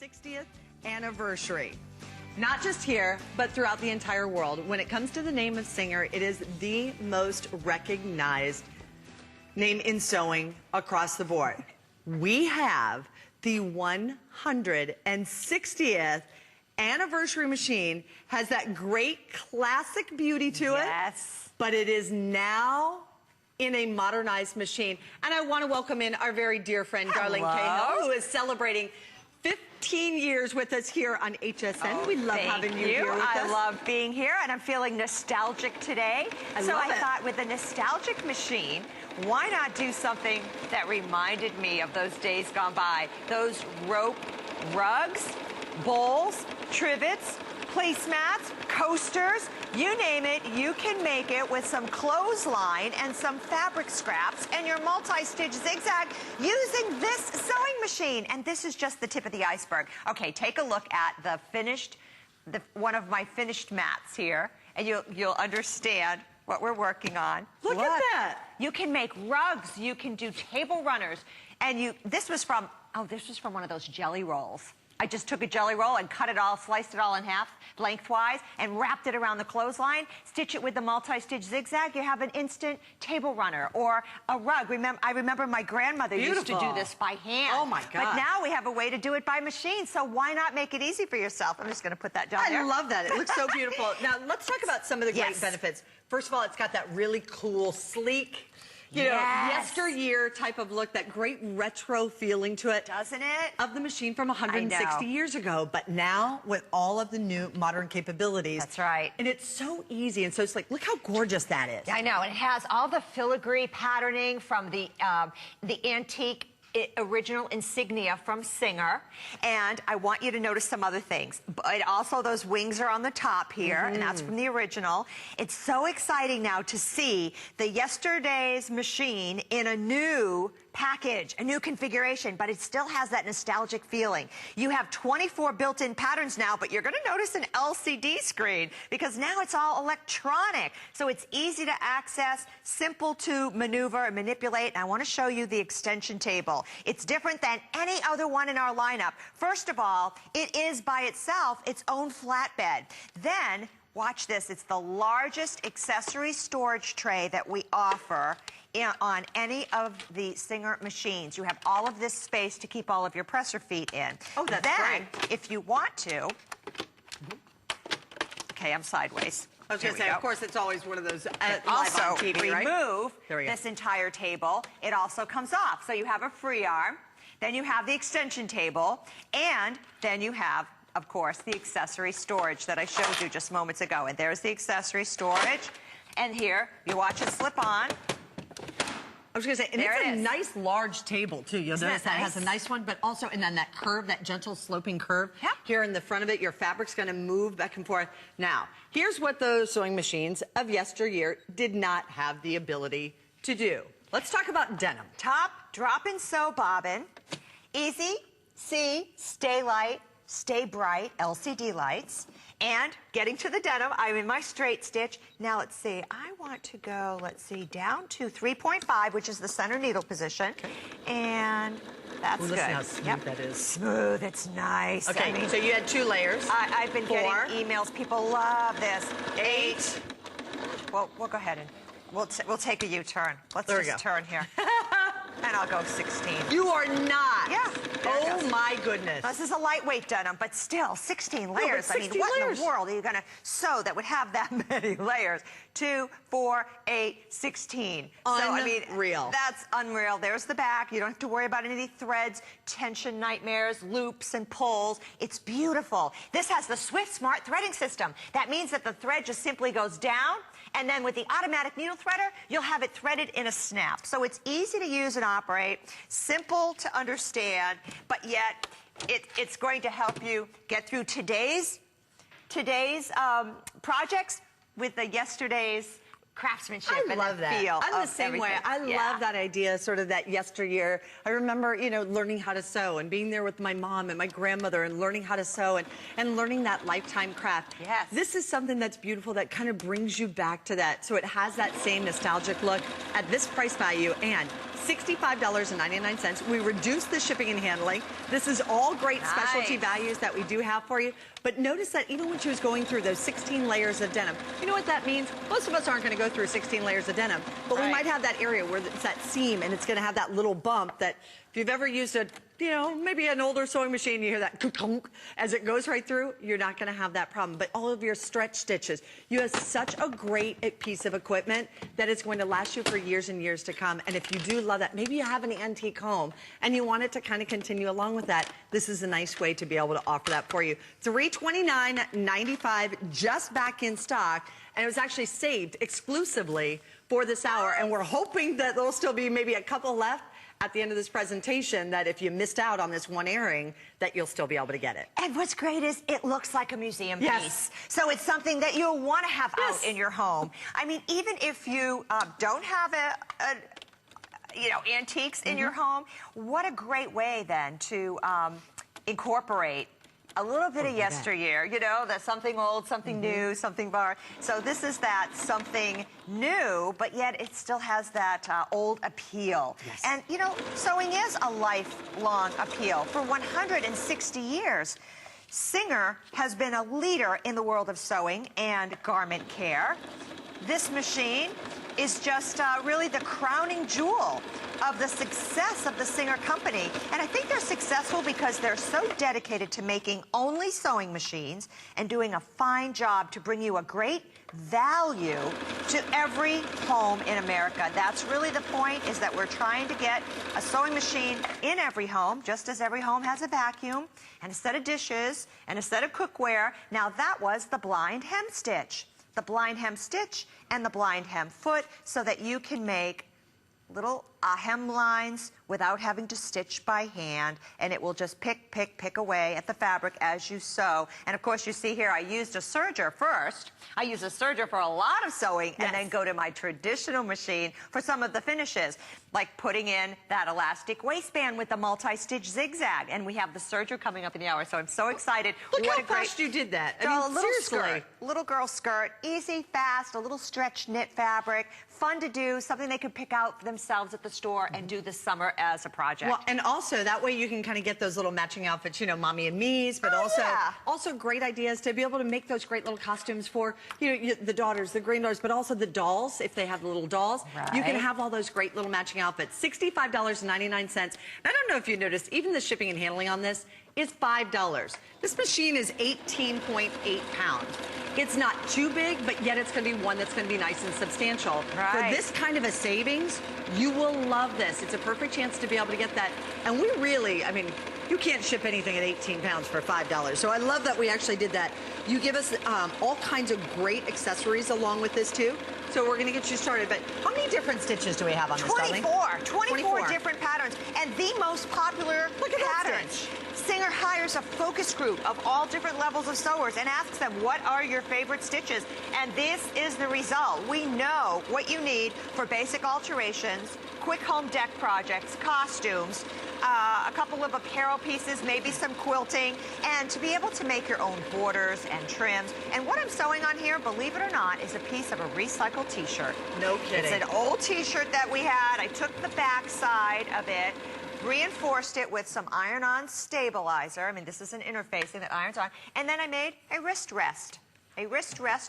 60th anniversary. Not just here, but throughout the entire world. When it comes to the name of Singer, it is the most recognized name in sewing across the board. We have the 160th anniversary machine. Has that great classic beauty to it. Yes. But it is now in a modernized machine. And I want to welcome in our very dear friend, Darlene Cahill, who is celebrating 15 years with us here on HSN. We love having you here with us. I love being here, and I'm feeling nostalgic today. I thought with a nostalgic machine, why not do something that reminded me of those days gone by? Those rope rugs, bowls, trivets, placemats, coasters, you name it, you can make it with some clothesline and some fabric scraps and your multi-stitch zigzag using this sewing machine. And this is just the tip of the iceberg. Okay, take a look at the finished, one of my finished mats here, and you'll understand what we're working on. Look at that. You can make rugs, you can do table runners, and this was from one of those jelly rolls. I just took a jelly roll and cut it all, sliced it all in half lengthwise, and wrapped it around the clothesline. Stitch it with the multi-stitch zigzag. You have an instant table runner or a rug. I remember my grandmother used to do this by hand. Oh my God. But now we have a way to do it by machine. So why not make it easy for yourself? I'm just going to put that down there. I love that. It looks so beautiful. Now let's talk about some of the great benefits. First of all, it's got that really cool, sleek, you know, yesteryear type of look, that great retro feeling to it. Doesn't it? Of the machine from 160 years ago, but now with all of the new modern capabilities. That's right. And it's so easy, and so it's like, look how gorgeous that is. I know, and it has all the filigree patterning from the antique original insignia from Singer. And I want you to notice some other things. But also, those wings are on the top here, and that's from the original. It's so exciting now to see the yesterday's machine in a new package, a new configuration, but it still has that nostalgic feeling. You have 24 built-in patterns now, but you're going to notice an LCD screen because now it's all electronic. So it's easy to access, simple to maneuver and manipulate. And I want to show you the extension table. It's different than any other one in our lineup. First of all, it is by itself its own flatbed. Then, watch this. It's the largest accessory storage tray that we offer on any of the Singer machines. You have all of this space to keep all of your presser feet in. Oh, that's great. If you want to, okay, I'm sideways. I was going to say, of course, it's always one of those also live on TV, right? remove this entire table. It also comes off. So you have a free arm, then you have the extension table, and then you have, of course, the accessory storage that I showed you just moments ago. And there's the accessory storage. And here, you watch it slip on. I was going to say, and it's a nice large table, too. You'll notice that has a nice one, but also, and then that curve, that gentle sloping curve here in the front of it, your fabric's going to move back and forth. Now, here's what those sewing machines of yesteryear did not have the ability to do. Let's talk about denim. Top, drop and sew bobbin. Easy, see, stay light, stay bright, LCD lights. And getting to the denim, I'm in my straight stitch. Now let's see, I want to go, let's see, down to 3.5, which is the center needle position. Okay. And that's good. Listen how smooth that is. Smooth, it's nice. Okay, I mean, so you had 2 layers. I've been getting emails. People love this. 8. Well, we'll go ahead and we'll take a U-turn. Let's just turn here. And I'll go 16. You are not. Yeah. Oh my goodness. This is a lightweight denim, but still 16 layers. 16 I mean, what layers. in the world are you going to sew that would have that many layers? 2, 4, 8, 16. Unreal. So, I mean, that's unreal. There's the back. You don't have to worry about any threads, tension nightmares, loops, and pulls. It's beautiful. This has the Swift Smart Threading System. That means that the thread just simply goes down, and then with the automatic needle threader, you'll have it threaded in a snap. So it's easy to use and operate, simple to understand, but yet it's going to help you get through today's projects with the yesterday's craftsmanship. I love that. Feel I'm the same way. I love that idea, sort of that yesteryear. I remember, you know, learning how to sew and being there with my mom and my grandmother and learning how to sew and learning that lifetime craft. Yes. This is something that's beautiful that kind of brings you back to that. So it has that same nostalgic look at this price value and $65.99. We reduced the shipping and handling. This is all great specialty values that we do have for you. But notice that even when she was going through those 16 layers of denim, you know what that means? Most of us aren't going to go through 16 layers of denim, but we might have that area where it's that seam and it's going to have that little bump that if you've ever used a, you know, maybe an older sewing machine, you hear that as it goes right through, you're not going to have that problem. But all of your stretch stitches, you have such a great piece of equipment that it's going to last you for years and years to come. And if you do love that, maybe you have an antique home and you want it to kind of continue along with that, this is a nice way to be able to offer that for you. $329.95 just back in stock, and it was actually saved exclusively for this hour, and we're hoping that there'll still be maybe a couple left at the end of this presentation, that if you missed out on this one airing, that you'll still be able to get it. And what's great is it looks like a museum piece. So it's something that you'll want to have out in your home. I mean, even if you don't have you know, antiques in your home, what a great way then to incorporate a little bit of yesteryear, you know, that something old, something new, something bar. So this is that something new, but yet it still has that old appeal. And, you know, sewing is a lifelong appeal. For 160 years, Singer has been a leader in the world of sewing and garment care. This machine is just really the crowning jewel of the success of the Singer company. And I think they're successful because they're so dedicated to making only sewing machines and doing a fine job to bring you a great value to every home in America. That's really the point, is that we're trying to get a sewing machine in every home, just as every home has a vacuum and a set of dishes and a set of cookware. Now that was the blind hem stitch. The blind hem stitch and the blind hem foot, so that you can make little hem lines without having to stitch by hand, and it will just pick away at the fabric as you sew. And of course, you see here I used a serger first. I use a serger for a lot of sewing and then go to my traditional machine for some of the finishes, like putting in that elastic waistband with the multi-stitch zigzag. And we have the serger coming up in the hour, so I'm so excited. Look how fast you did that. I mean, a little seriously. skirt, little girl skirt, easy, fast, a little stretch knit fabric, fun to do, something they could pick out for themselves at the store and do this summer as a project. Well, and also that way you can kind of get those little matching outfits, you know, mommy and me's, but also great ideas to be able to make those great little costumes for, you know, the daughters, the granddaughters, but also the dolls, if they have little dolls. You can have all those great little matching outfits. $65.99. I don't know if you noticed, even the shipping and handling on this is $5. This machine is 18.8 pounds. It's not too big, but yet it's going to be one that's going to be nice and substantial. For this kind of a savings, you will love this. It's a perfect chance to be able to get that. And we really, I mean, you can't ship anything at 18 pounds for $5. So I love that we actually did that. You give us all kinds of great accessories along with this too. So we're going to get you started. But how many different stitches do we have on this, darling? 24 different patterns. And the most popular patterns. Singer hires a focus group of all different levels of sewers and asks them, what are your favorite stitches? And this is the result. We know what you need for basic alterations, quick home deck projects, costumes, a couple of apparel pieces, maybe some quilting, and to be able to make your own borders and trims. And what I'm sewing on here, believe it or not, is a piece of a recycled t-shirt. No kidding. It's an old t-shirt that we had. I took the back side of it, reinforced it with some iron-on stabilizer. I mean, this is an interfacing that irons on. And then I made a wrist rest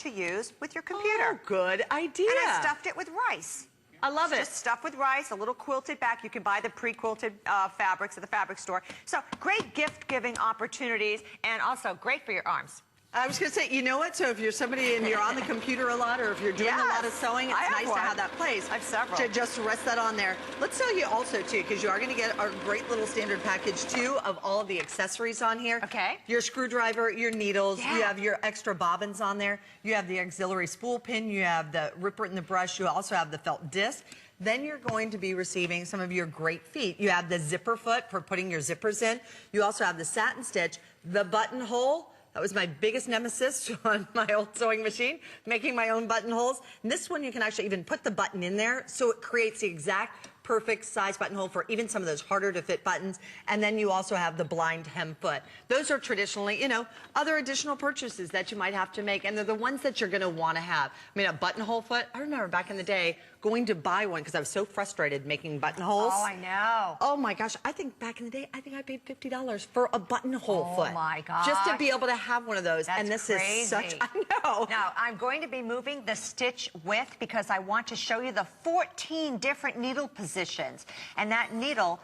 to use with your computer. Oh, good idea. And I stuffed it with rice. I love it. Just stuffed with rice, a little quilted back. You can buy the pre-quilted fabrics at the fabric store. So great gift-giving opportunities, and also great for your arms. I was going to say, you know what? So if you're somebody and you're on the computer a lot, or if you're doing a lot of sewing, it's nice to have that place. I have several. To just rest that on there. Let's tell you also, too, because you are going to get our great little standard package, too, of all of the accessories on here. Okay. Your screwdriver, your needles, you have your extra bobbins on there. You have the auxiliary spool pin. You have the ripper and the brush. You also have the felt disc. Then you're going to be receiving some of your great feet. You have the zipper foot for putting your zippers in. You also have the satin stitch, the buttonhole. That was my biggest nemesis on my old sewing machine, making my own buttonholes. And this one, you can actually even put the button in there, so it creates the exact perfect size buttonhole for even some of those harder to fit buttons. And then you also have the blind hem foot. Those are traditionally, you know, other additional purchases that you might have to make. And they're the ones that you're going to want to have. I mean, a buttonhole foot, I remember back in the day going to buy one because I was so frustrated making buttonholes. Oh, I know. Oh my gosh, I think back in the day, I think I paid $50 for a buttonhole foot. Oh my gosh. Just to be able to have one of those. That's and this crazy. is such, I know. Now, I'm going to be moving the stitch width because I want to show you the 14 different needle positions. And that needle,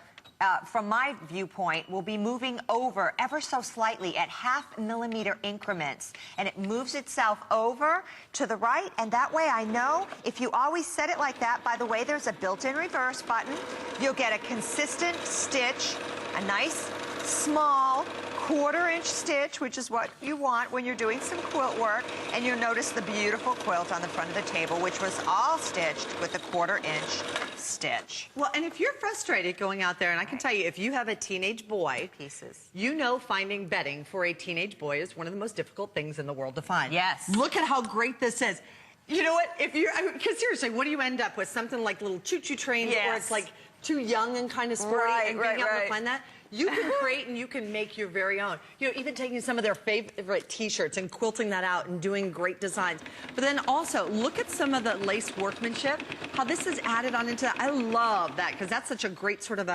from my viewpoint, will be moving over ever so slightly at 0.5 millimeter increments. And it moves itself over to the right, and that way I know if you always set it like that, by the way, there's a built-in reverse button, you'll get a consistent stitch, a nice, small, 1/4 inch stitch, which is what you want when you're doing some quilt work, and you'll notice the beautiful quilt on the front of the table, which was all stitched with a 1/4 inch stitch. Well, and if you're frustrated going out there, and I can tell you, if you have a teenage boy, you know finding bedding for a teenage boy is one of the most difficult things in the world to find. Yes. Look at how great this is. You know what? If you're, because seriously, what do you end up with? Something like little choo-choo trains, or it's like too young and kind of sporty, and being able to find that. You can create and you can make your very own. You know, even taking some of their favorite t-shirts and quilting that out and doing great designs. But then also, look at some of the lace workmanship, how this is added on into that. I love that, because that's such a great sort of,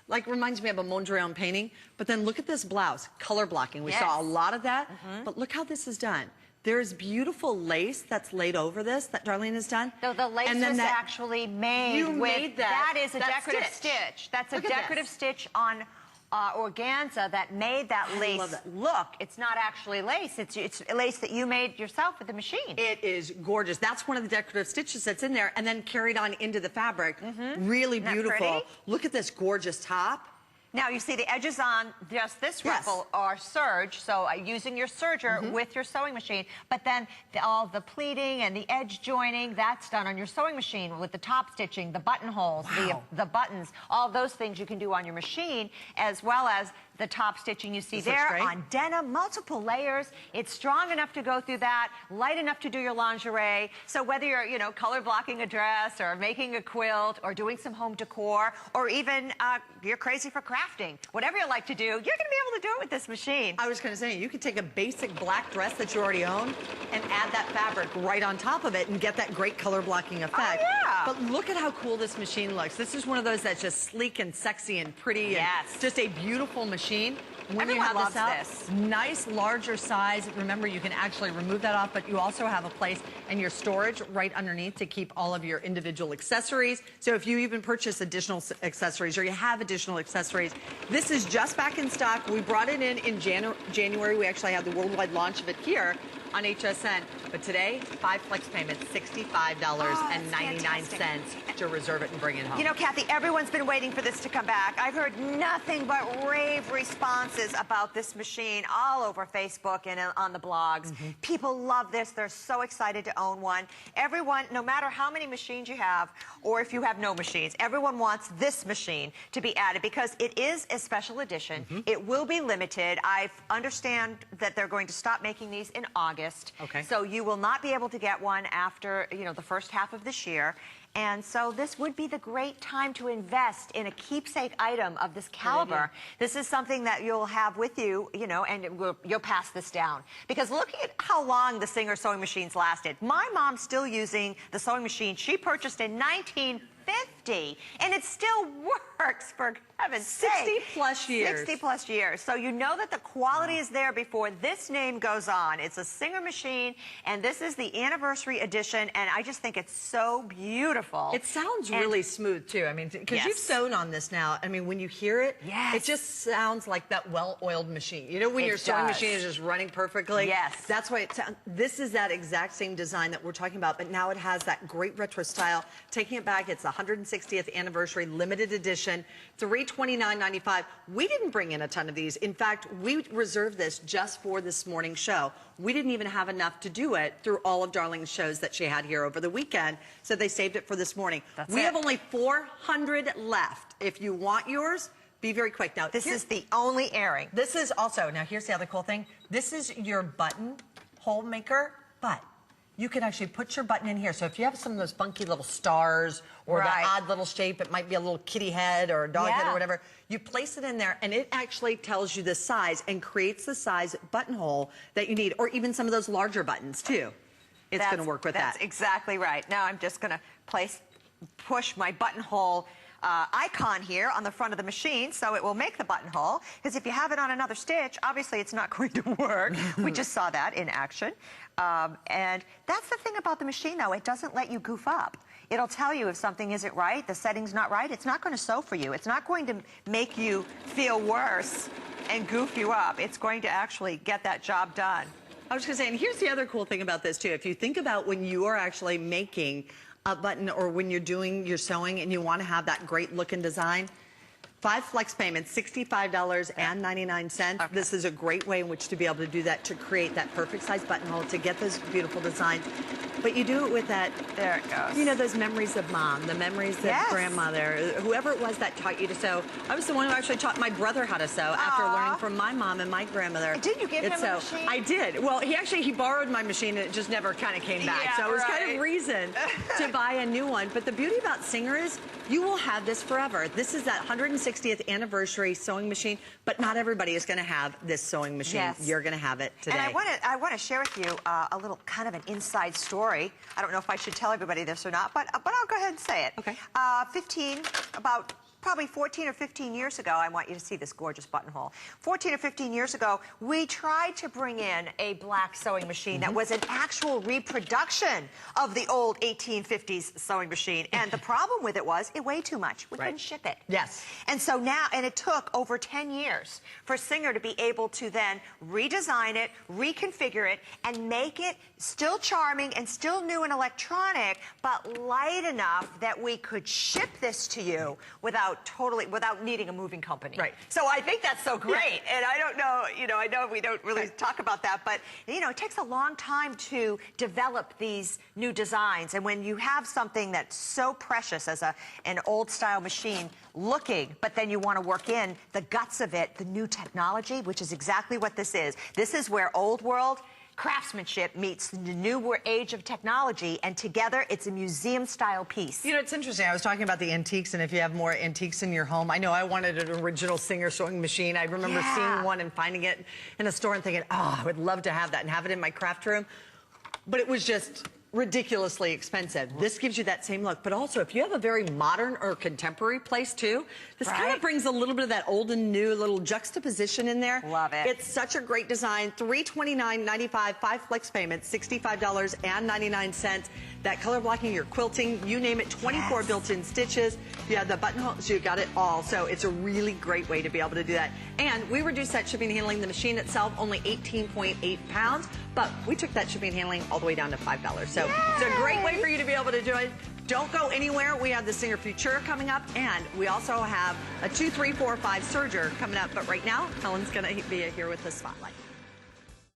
like, reminds me of a Mondrian painting. But then look at this blouse, color blocking. We saw a lot of that, but look how this is done. There's beautiful lace that's laid over this that Darlene has done. No, the lace was actually made you with, made that. That is a decorative stitch. That's a decorative stitch on organza that made that lace look. It's not actually lace. It's lace that you made yourself with the machine. It is gorgeous. That's one of the decorative stitches that's in there, and then carried on into the fabric. Really beautiful. Look at this gorgeous top. Now, you see the edges on just this ruffle are serge, so using your serger with your sewing machine, but then all the pleating and the edge joining, that's done on your sewing machine with the top stitching, the buttonholes, the buttons, all those things you can do on your machine, as well as the top stitching you see there on denim, multiple layers. It's strong enough to go through that, light enough to do your lingerie. So whether you're, you know, color blocking a dress or making a quilt or doing some home decor, or even you're crazy for crafting, whatever you like to do, you're going to be able to do it with this machine. I was going to say, you could take a basic black dress that you already own and add that fabric right on top of it and get that great color blocking effect. Oh, yeah. But look at how cool this machine looks. This is one of those that's just sleek and sexy and pretty and just a beautiful machine. When Everyone you have loves this out, this. nice larger size. Remember, you can actually remove that off, but you also have a place in your storage right underneath to keep all of your individual accessories. So if you even purchase additional accessories, or you have additional accessories, this is just back in stock. We brought it in January. We actually had the worldwide launch of it here on HSN. But today, 5 flex payments, $65.99 to reserve it and bring it home. You know, Kathy, everyone's been waiting for this to come back. I've heard nothing but rave responses about this machine all over Facebook and on the blogs. People love this. They're so excited to own one. Everyone, no matter how many machines you have, or if you have no machines, everyone wants this machine to be added because it is a special edition. It will be limited. I understand that they're going to stop making these in August. So you will not be able to get one after, you know, the first half of this year. And so this would be the great time to invest in a keepsake item of this caliber. This is something that you'll have with you, you know, and you'll pass this down. Because look at how long the Singer sewing machines lasted. My mom's still using the sewing machine she purchased in 1950, and it still works, for heaven's sake. 60 plus years. 60 plus years. So you know that the quality is there before this name goes on. It's a Singer machine, and this is the anniversary edition, and I just think it's so beautiful. It sounds really smooth, too. I mean, because you've sewn on this now. I mean, when you hear it, it just sounds like that well-oiled machine. You know, when your sewing machine is just running perfectly? That's why it sounds. This is that exact same design that we're talking about, but now it has that great retro style. Taking it back, it's the 160th anniversary limited edition. $329.95. We didn't bring in a ton of these. In fact, we reserved this just for this morning's show. We didn't even have enough to do it through all of Darlene's shows that she had here over the weekend, so they saved it for this morning. We have only 400 left. If you want yours, be very quick. Now, this is the only airing. This is also, now here's the other cool thing. This is your button hole maker, but you can actually put your button in here. So if you have some of those funky little stars or that odd little shape, it might be a little kitty head or a dog head or whatever, you place it in there and it actually tells you the size and creates the size buttonhole that you need, or even some of those larger buttons too. It's going to work with that. That's exactly right. Now I'm just going to push my buttonhole icon here on the front of the machine, so it will make the buttonhole, because if you have it on another stitch, obviously it's not going to work. We just saw that in action. And that's the thing about the machine, though. It doesn't let you goof up. It'll tell you if something isn't right, the setting's not right. It's not going to sew for you. It's not going to make you feel worse and goof you up. It's going to actually get that job done. I was going to say, and here's the other cool thing about this, too. If you think about when you are actually making a button or when you're doing your sewing and you want to have that great looking design, 5 flex payments, $65.99. Okay. This is a great way in which to be able to do that, to create that perfect size buttonhole, to get those beautiful designs. But you do it with that, there it goes. You know, those memories of mom, the memories of grandmother, whoever it was that taught you to sew. I was the one who actually taught my brother how to sew after learning from my mom and my grandmother. Did you give him a machine? I did. Well, he borrowed my machine and it just never kind of came back. Yeah, so it was kind of reason to buy a new one. But the beauty about Singer is you will have this forever. This is that 160th anniversary sewing machine, but not everybody is going to have this sewing machine. Yes. You're going to have it today. And I want to share with you a little kind of an inside story. I don't know if I should tell everybody this or not, but I'll go ahead and say it. Okay. Probably 14 or 15 years ago, I want you to see this gorgeous buttonhole. 14 or 15 years ago, we tried to bring in a black sewing machine that was an actual reproduction of the old 1850s sewing machine. And the problem with it was it weighed too much. We couldn't ship it. Yes. And so now, and it took over 10 years for Singer to be able to then redesign it, reconfigure it, and make it still charming and still new and electronic, but light enough that we could ship this to you without needing a moving company. Right. So I think that's so great. Yeah. And I don't know, I know we don't really talk about that, but, it takes a long time to develop these new designs. And when you have something that's so precious as an old style machine looking, but then you want to work in the guts of it, the new technology, which is exactly what this is. This is where old world craftsmanship meets the new age of technology, and together it's a museum-style piece. It's interesting. I was talking about the antiques, and if you have more antiques in your home, I know I wanted an original Singer sewing machine. I remember seeing one and finding it in a store and thinking, oh, I would love to have that and have it in my craft room. But it was just ridiculously expensive. This gives you that same look. But also, if you have a very modern or contemporary place too, this kind of brings a little bit of that old and new little juxtaposition in there. Love it. It's such a great design. $329.95, 5 flex payments, $65.99. That color blocking, your quilting, you name it, 24 built-in stitches. You have the buttonhole, so you got it all. So it's a really great way to be able to do that. And we reduced that shipping and handling. The machine itself, only 18.8 pounds, but we took that shipping and handling all the way down to $5. So it's a great way for you to be able to do it. Don't go anywhere. We have the Singer Futura coming up, and we also have a 2, 3, 4, 5 serger coming up. But right now, Helen's going to be here with the spotlight.